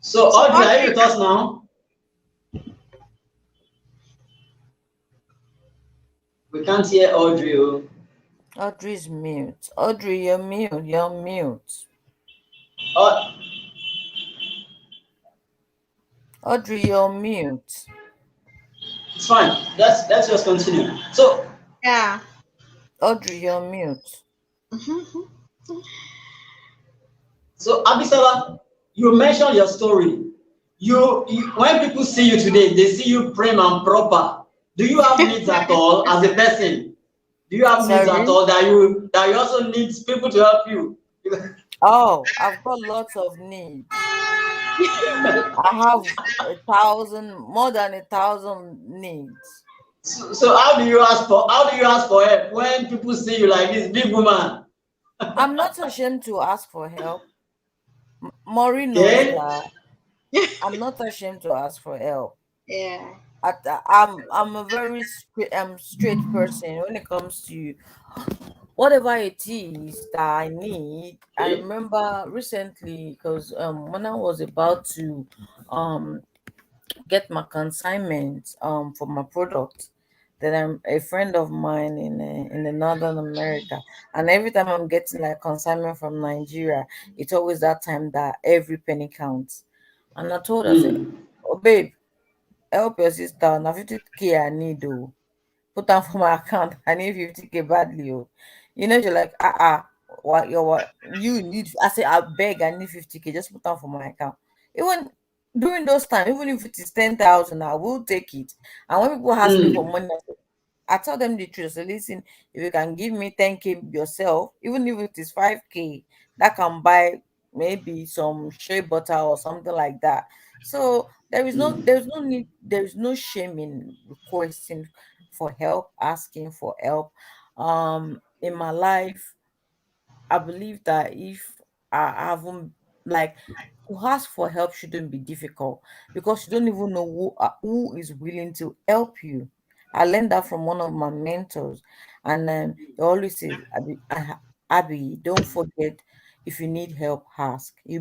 So So Audrey, are you Audrey, with us now? We can't hear Audrey. Oh. Audrey's mute. Audrey, you're mute. You're mute. Oh, Audrey, you're mute. it's fine. Let's just continue. So yeah. Audrey, you're mute. Mhm. so Abisola, you mentioned your story. You when people see you today, they see you prim and proper. Do you have needs at all as a person? Do you have needs at Sorry? all that you also need people to help you? Oh, I've got lots of needs. I have more than 1,000 needs. So how do you ask for help when people see you like this big woman? I'm not ashamed to ask for help. Maury knows Okay? that. I'm not ashamed to ask for help. Yeah. I'm a very straight person when it comes to whatever it is that I need. I Okay. remember recently because when I was about to um get my consignment for my product, then I'm a friend of mine in the Northern America, and every time I'm getting like consignment from Nigeria, it's always that time that every penny counts. And I told her, I said, Mm. "Oh babe, help your sister. Now 50K I need to put down for my account. I need 50K badly. Oh. You know, you're like, what you need. I say, I beg, I need 50K, just put down for my account. Even during those times, even if it is 10,000, I will take it. And when people ask me for Mm. money, I tell them the truth. So listen, if you can give me 10K yourself, even if it is 5K, that can buy maybe some shea butter or something like that. So Mm. there's no shame in requesting for help, asking for help. In my life, I believe that if I haven't like to ask for help shouldn't be difficult because you don't even know who is willing to help you. I learned that from one of my mentors, and he always says, Abby, don't forget if you need help, ask. Ask.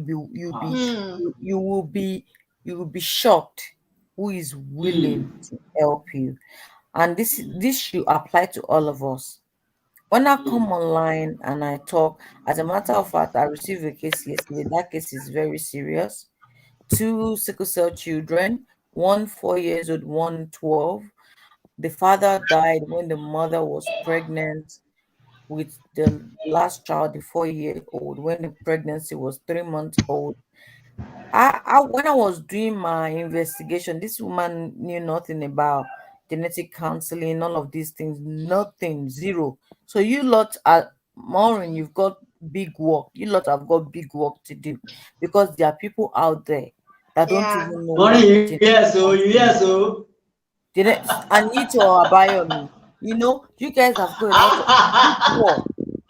You will be shocked who is willing Mm. to help you, and this should apply to all of us. When I come Mm. online and I talk, as a matter of fact, I received a case yesterday. That case is very serious. Two sickle cell children, one 4 years old, one 12. The father died when the mother was pregnant with the last child, the 4 year old, when the pregnancy was 3 months old. When I was doing my investigation, this woman knew nothing about genetic counseling, all of these things, nothing, zero. So you lot are Maureen, you've got big work. You lot have got big work to do because there are people out there that don't Yeah. even know what Money, genetic yes, so you counseling yes, is. so. Anita or Abayomi, you guys have got a lot of big work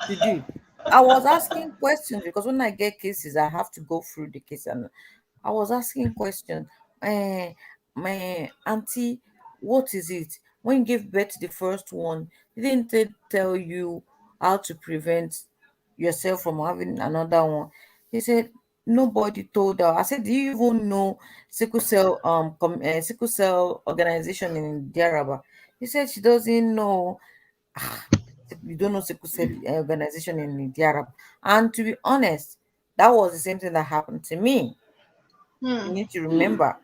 to do. I was asking questions because when I get cases, I have to go through the case, and I was asking questions. My auntie, what is it? When you gave birth to the first one, didn't they tell you how to prevent yourself from having another one? He said nobody told her. I said, do you even know sickle cell organization in Diaraba? He said she doesn't know. Ah, you don't know sickle cell organization in Diaraba. And to be honest, that was the same thing that happened to me. You Hmm. need to Mm. remember,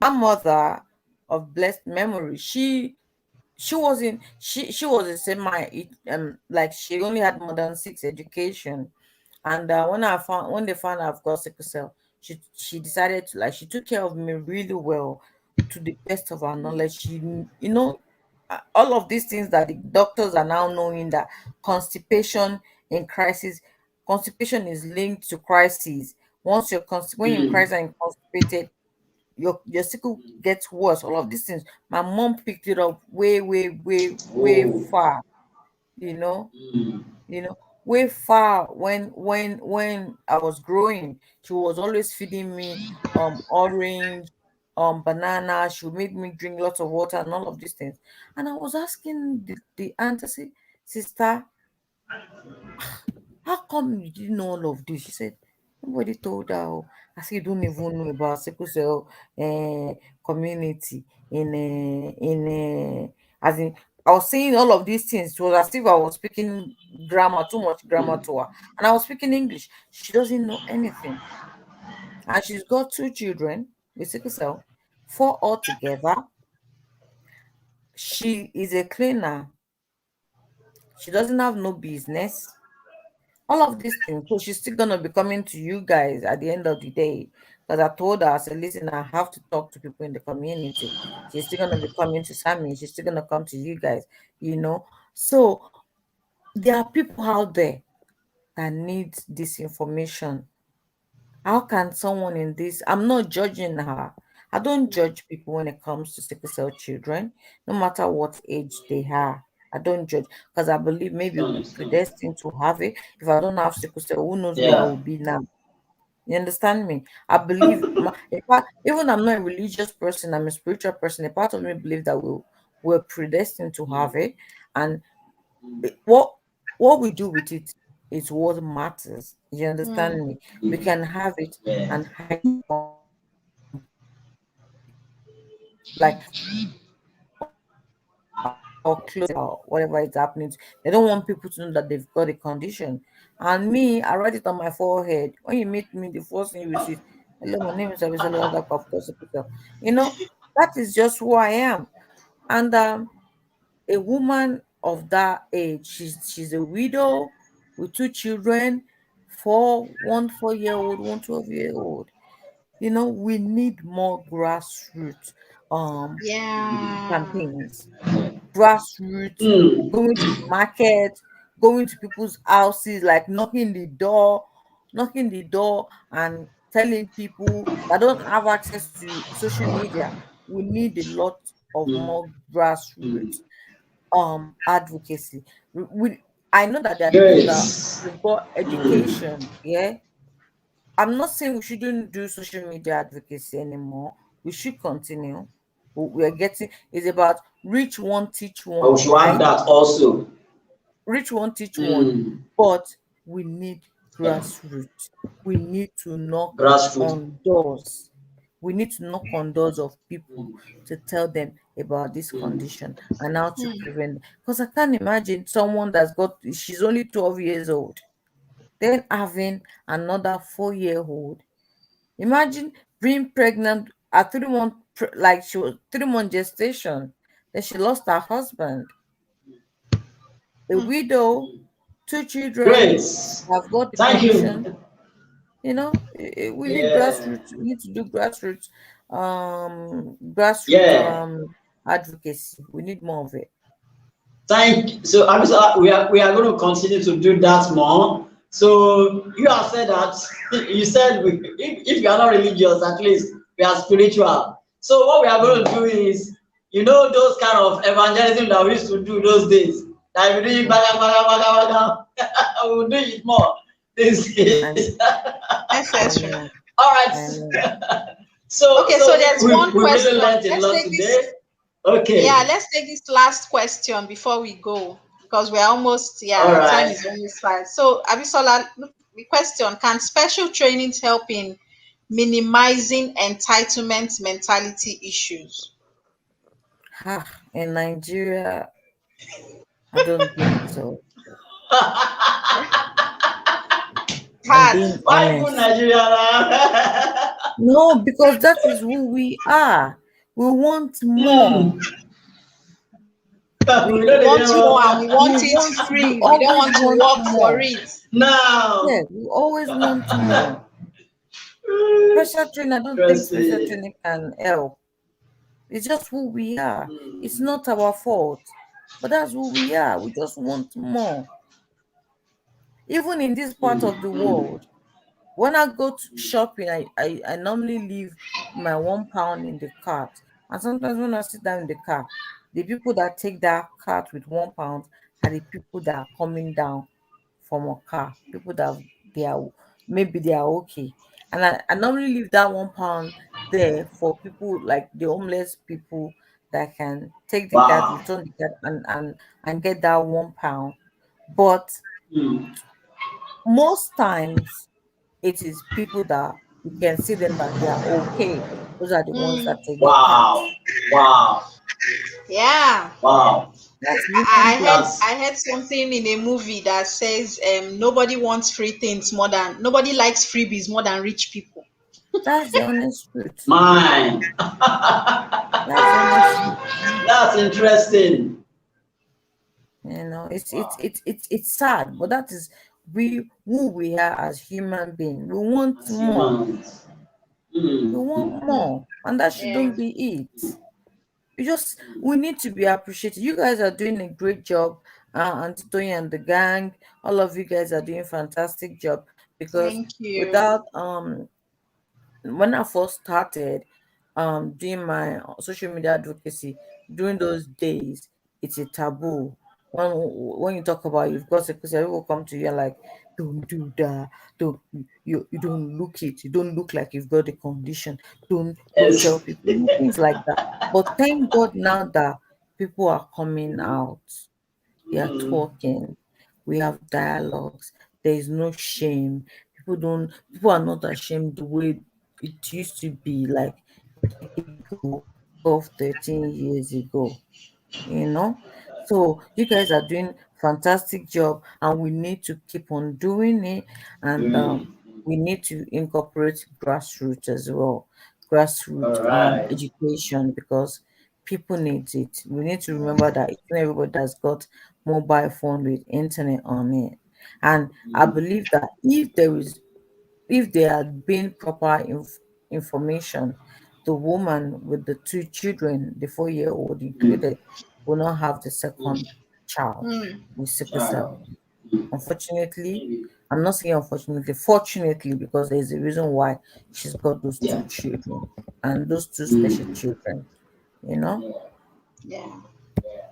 my mother of blessed memory, she was a semi like she only had more than six education. And when they found I've got sickle cell, she decided to, like, she took care of me really well, to the best of her knowledge. All of these things that the doctors are now knowing, that constipation in crisis, constipation is linked to crises. When you're in Mm. crisis and constipated, your sickle gets worse. All of these things, my mom picked it up way, way, way, way Oh. far. You know, Mm. you know, way far. When I was growing, she was always feeding me orange, banana. She would make me drink lots of water and all of these things. And I was asking the aunt, I said, sister, how come you didn't know all of this? She said, nobody told her. Oh." I said, you don't even know about sickle cell community as in, I was saying all of these things. It was as if I was speaking grammar, too much grammar to her. And I was speaking English. She doesn't know anything. And she's got two children with sickle cell, four altogether. She is a cleaner. She doesn't have no business, all of these things. So she's still gonna be coming to you guys at the end of the day. Because I told her, I said, listen, I have to talk to people in the community. She's still gonna be coming to Sammy, she's still gonna come to you guys, you know. So there are people out there that need this information. How can someone in this, I'm not judging her. I don't judge people when it comes to sickle cell children, no matter what age they are. I don't judge because I believe maybe Understand, we're understand. predestined to have it. If I don't have sickle cell, who knows where I Yeah. will be now? You understand me? I believe, in fact, even I'm not a religious person, I'm a spiritual person. A part of me believe that we're predestined to Mm. have it, and Mm. what we do with it is what matters. You Hmm. understand me? We Mm. can have it Yeah. and hide it completely. Like or close or whatever is happening. They don't want people to know that they've got a condition. And me, I write it on my forehead. When you meet me, the first thing you will see is, hello, my name is Abisola Longe of course. You know, that is just who I am. And a woman of that age, she's a widow with two children, one 4 year old, one 12 year old. You know, we need more grassroots Yeah. campaigns, grassroots, Mm. going to the market, going to people's houses, like knocking the door and telling people that don't have access to social media. We need a lot of Mm. more grassroots advocacy. I know that there are people that Yes. have got Mm. education, yeah. I'm not saying we shouldn't do social media advocacy anymore. We should continue. We're getting, it's about reach one, teach But we one, should have right? that also. Reach one, teach one. Mm. But we need Yeah. grassroots. We need to knock Grassroots. on doors. We need to knock on doors of people Mm. to tell them about this Mm. condition and how to Hmm. prevent. Because I can't imagine someone she's only 12 years old, then having another 4 year old. Imagine being pregnant at 3 month, like she was 3 month gestation. Then she lost her husband, a Hmm. widow, two children Great. that have got the Thank condition. you. We need Yeah. grassroots. We need to do grassroots Yeah. advocacy. We need more of it. So Abisola, we are going to continue to do that more. So you have said that you said if you are not religious, at least we are spiritual. So what we are going to Mm, do is, those kind of evangelism that we used to do those days, that we do mm. baga baga baga baga, we will do it more these days. And I Necessary. know, All right. I know. So Okay, so there's we one we really question. learned a Let's lot take this. today. Yeah, Okay. let's take this last question before we go because we're almost, All yeah, time right. is almost fine. So, Abisola, the question: can special trainings help in minimizing entitlement mentality issues? In Nigeria, I don't think so. I'm Hard. being Why you put honest. Nigeria now? No, because that is who we are. We want more. Hmm. We We We don't want even more and we we want it want we free. We don't always want to want work for more. it. Yeah, now. we always want more. Special training, I don't think special Interesting. training can help. It's just who we are. It's Hmm. not our fault. But that's who we are. We just want more. Even in this part Hmm. of the Hmm. world, when I go to shopping, I normally leave my £1 in the cart. And sometimes when I sit down in the car, the people that take that cart with £1 are the people that are coming down from a car. People that they are maybe they are okay. And I normally leave that £1 there for people like the homeless people that can take the card, Wow. return the card and get that £1. But Hmm. most times it is people that you can see them that they are okay. Those are the ones Mm, that take the Wow. cards. Wow. yeah. Wow. That's I human heard being. That's I heard something in a movie that says nobody wants free things more than nobody likes freebies more than rich people. That's the honest truth. mine. That's the honest truth. That's interesting. It's Wow. it's sad, but that is we who we are as human beings. We want As more. humans. We Hmm. Hmm. want more, and that Yeah. shouldn't be it. We need to be appreciated. You guys are doing a great job, Auntie Tony and the gang. All of you guys are doing fantastic job because Thank you. without when I first started doing my social media advocacy during those days, it's a taboo. When you talk about you've got security, people come to you and like, don't do that. Don't you don't look it. You don't look like you've got the condition. Don't tell Yes. people things like that. But thank God now that people are coming out, they are Hmm. talking. We have dialogues. There is no shame. People are not ashamed the way it used to be like decade ago, 12, 13 years ago, you know. So you guys are doing fantastic job and we need to keep on doing it. And Hmm. we need to incorporate grassroots as well, All grassroots right. education, because people need it. We need to remember that it's not everybody that's got mobile phone with internet on it. And I Hmm. believe that if there had been proper information, the woman with the two children, the 4-year-old Hmm. included, will not have the Hmm. second child Mm, with sickle cell. Child. Hmm. Unfortunately, Maybe. I'm not saying unfortunately, fortunately, because there's a reason why she's got those two Yeah. children and those two special Hmm. children, you know? Yeah. yeah. Yeah.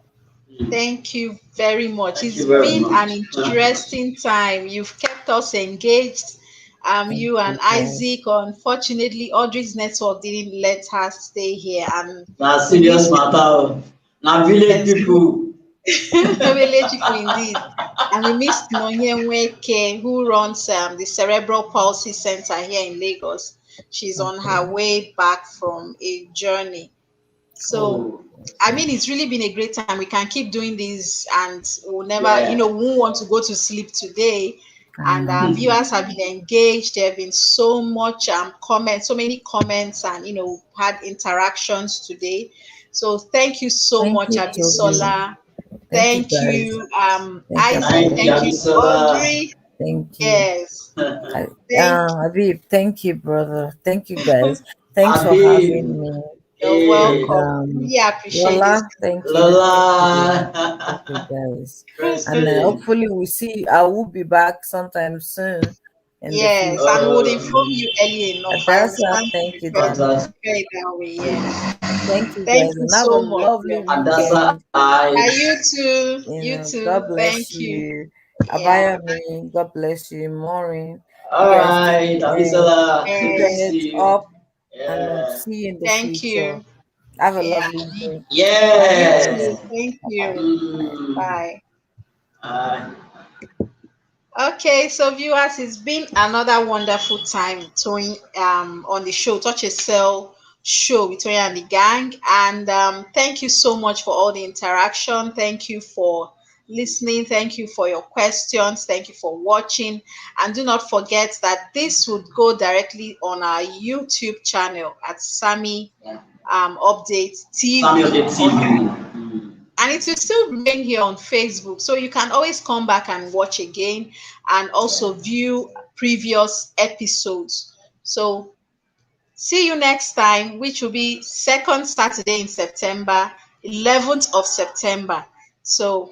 Hmm. Thank you very much. Thank It's you very been an much. interesting time. You've kept us engaged. Thank You and you guys. Isaac. Unfortunately, Audrey's network didn't let her stay here, and Na we serious missed matter. Oh. Na village Yes, people. village people indeed. And we missed Nonye Nweke, who runs the Cerebral Palsy Center here in Lagos. She's on Okay. her way back from a journey. So, Oh. I mean, it's really been a great time. We can keep doing this and we'll never, Yeah. we won't want to go to sleep today. I And know. our viewers have been engaged. There have been so much comments, so many comments, and had interactions today. So thank you so Thank much, you, Toby. Abisola. Thank you, Thank guys. you, Thank you, Isaac. Thank you, Thank you, appreciate it. Abisola. Audrey. Thank you. Yes. Thank Habib, thank you, brother. Thank you, guys. Thanks for Abi, having me. You're eh, And welcome. Really appreciate this. Lola, thank you. Thank Lola. you, guys. And Interesting. hopefully we see. I will be back sometime soon in the Yes, and we'll future. inform you early enough. I Adasa, understand you thank you, prefer darling. it that way. Yes. Thank you, Thank guys, you and have a so much. lovely Yeah. Adasa, weekend. Yeah, I. you too. You God too. Thank bless you. you. Yeah. Abayami, God bless you. Maureen, you All guys right, Abisola. keep Good to your Yes. heads see you. up and Yeah. see you in the Thank future. you. Have a Yeah. lovely day. Bye, You guys. too. Yes. Thank you. Mm. Bye. Uh, Okay, so viewers, it's been another wonderful time towing on the show, Touch a Cell show with Toya and the gang. And thank you so much for all the interaction. Thank you for listening. Thank you for your questions. Thank you for watching. And do not forget that this would go directly on our YouTube channel at Sammy yeah. Update Sammy of the TV on TV. Mm. and it will still remain here on Facebook. So you can always come back and watch again and Yeah. also view previous episodes. So see you next time, which will be second Saturday in September, 11th of September. So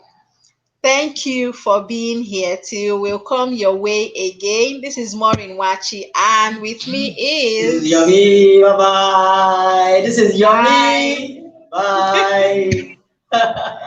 thank you for being here. Till we'll come your way again. This is Maureen Wachi, and with me This is is Yummy. Bye bye. This is bye. Yummy. Bye.